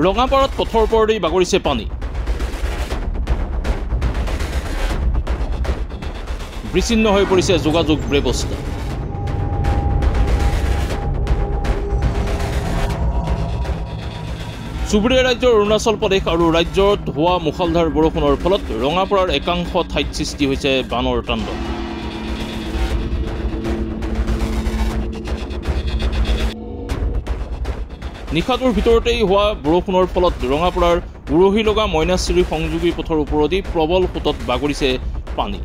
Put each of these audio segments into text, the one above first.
ৰঙাপাৰাত পথৰ ওপৰেদি বাগৰিছে পানী। বিচ্ছিন্ন হৈ পৰিছে যোগাযোগ ব্যৱস্থা। চুবুৰীয়া ৰাজ্যৰ অৰুণাচল প্ৰদেশ আৰু ৰাজ্যত হোৱা মুষলধাৰ বৰষুণৰ ফলত ৰঙাপাৰাৰ একাংশ ঠাইত সৃষ্টি হৈছে বানৰ তাণ্ডৱ। নিশাটোৰ ভিতৰতেই হোৱা বৰষুণৰ ফলত ৰঙাপাৰাৰ উৰহিলগা মইনাচিৰি সংযোগী পথৰ ওপৰেদি প্ৰবল সোঁতত বাগৰিছে পানী।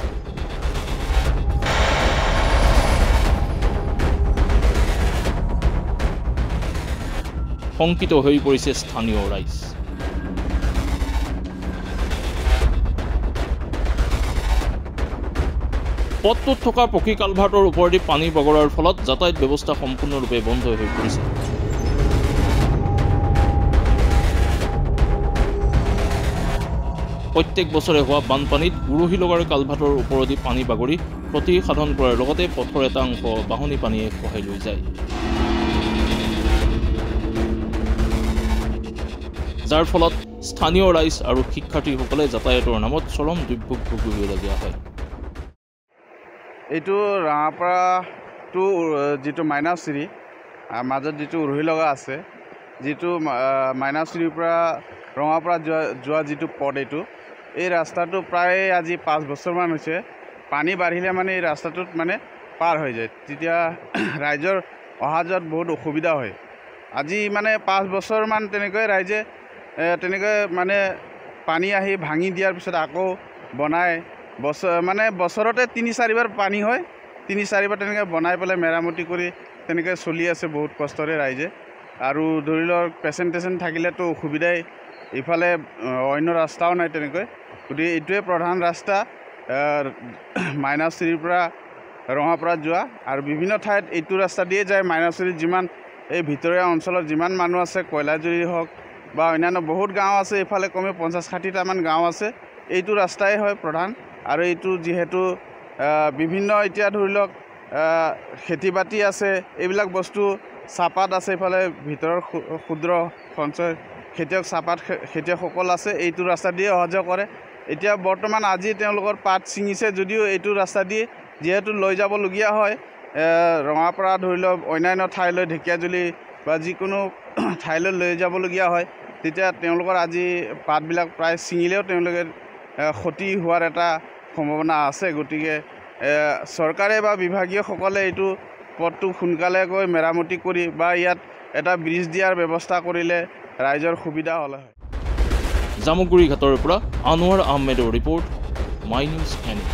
শংকিত হৈ পৰিছে স্থানীয় ৰাইজ। পথটোত থকা পকী কালভাৰ্টৰ ওপৰেদি পানী বগৰাৰ ফলত যাতায়াত ব্যৱস্থা সম্পূৰ্ণৰূপে বন্ধ হৈ পৰিছে। প্ৰত্যেক বছৰে হোৱা বানপানীত উৰহিলগাৰ কালভাৰ্টৰ ওপৰেদি পানী বাগৰি ক্ষতি সাধন কৰাৰ লগতে পথৰ এটা অংশ বাহনী পানীয়ে খহাই লৈ যায়, যাৰ ফলত স্থানীয় ৰাইজ আৰু শিক্ষাৰ্থীসকলে যাতায়াতৰ নামত চৰম দুৰ্ভোগ ভুগিবলগীয়া হয়। এইটো ৰঙাপাৰা টু যিটো মাইনাচিৰি মাজত যিটো উৰহিলগা আছে, যিটো মাইনাচিৰিৰ পৰা ৰঙাপাৰা যোৱা যিটো পথ, এই ৰাস্তাটো প্ৰায় আজি 5 বছৰমান হৈছে। পানী বাঢ়িলে মানে এই ৰাস্তাটোত মানে পাৰ হৈ যায়, তেতিয়া ৰাইজৰ অহা যোৱাত বহুত অসুবিধা হয়। আজি মানে 5 বছৰমান তেনেকৈ ৰাইজে তেনেকৈ মানে পানী আহি ভাঙি দিয়াৰ পিছত আকৌ বনাই বছৰতে 3-4 পানী হয়, 3-4 তেনেকৈ বনাই পেলাই মেৰামতি কৰি তেনেকৈ চলি আছে বহুত কষ্টৰে ৰাইজে। আৰু ধৰি লওক পেচেণ্ট থাকিলেতো অসুবিধাই, ইফালে অন্য ৰাস্তাও নাই তেনেকৈ। গতিকে এইটোৱে প্ৰধান ৰাস্তা মাইনাচিৰিৰ পৰা ৰঙাপাৰাত যোৱা, আৰু বিভিন্ন ঠাইত এইটো ৰাস্তা দিয়ে যায়। মাইনাচিৰিত যিমান এই ভিতৰীয়া অঞ্চলত যিমান মানুহ আছে, কয়লাজুৰি হওক বা অন্যান্য বহুত গাঁও আছে, এইফালে কমে 50-60টামান গাঁও আছে, এইটো ৰাস্তাই হয় প্ৰধান। আৰু এইটো যিহেতু বিভিন্ন এতিয়া ধৰি লওক খেতি বাতি আছে, এইবিলাক বস্তু চাহপাত আছে, এইফালে ভিতৰৰ ক্ষুদ্ৰ সঞ্চয় খেতিয়ক চাহপাত খেতিয়কসকল আছে, এইটো ৰাস্তা দিয়ে অহা যোৱা কৰে। এতিয়া বৰ্তমান আজি তেওঁলোকৰ পাত ছিঙিছে যদিও এইটো ৰাস্তা দিয়ে যিহেতু লৈ যাবলগীয়া হয় ৰঙাপাৰা ধৰি লওক অন্যান্য ঠাইলৈ, ঢেকীয়াজুলি বা যিকোনো ঠাইলৈ লৈ যাবলগীয়া হয়, তেতিয়া তেওঁলোকৰ আজি পাতবিলাক প্ৰায় ছিঙিলেও তেওঁলোকে ক্ষতি হোৱাৰ এটা সম্ভাৱনা আছে। গতিকে চৰকাৰে বা বিভাগীয়সকলে এইটো পথটো সোনকালেকৈ মেৰামতি কৰি বা ইয়াত এটা ব্ৰিজ দিয়াৰ ব্যৱস্থা কৰিলে ৰাইজৰ সুবিধা হ'লে হয়। জামুগুৰি ঘাটৰ পৰা আনোৱাৰ আহমেদৰ ৰিপৰ্ট, মাই নিউজ এনি।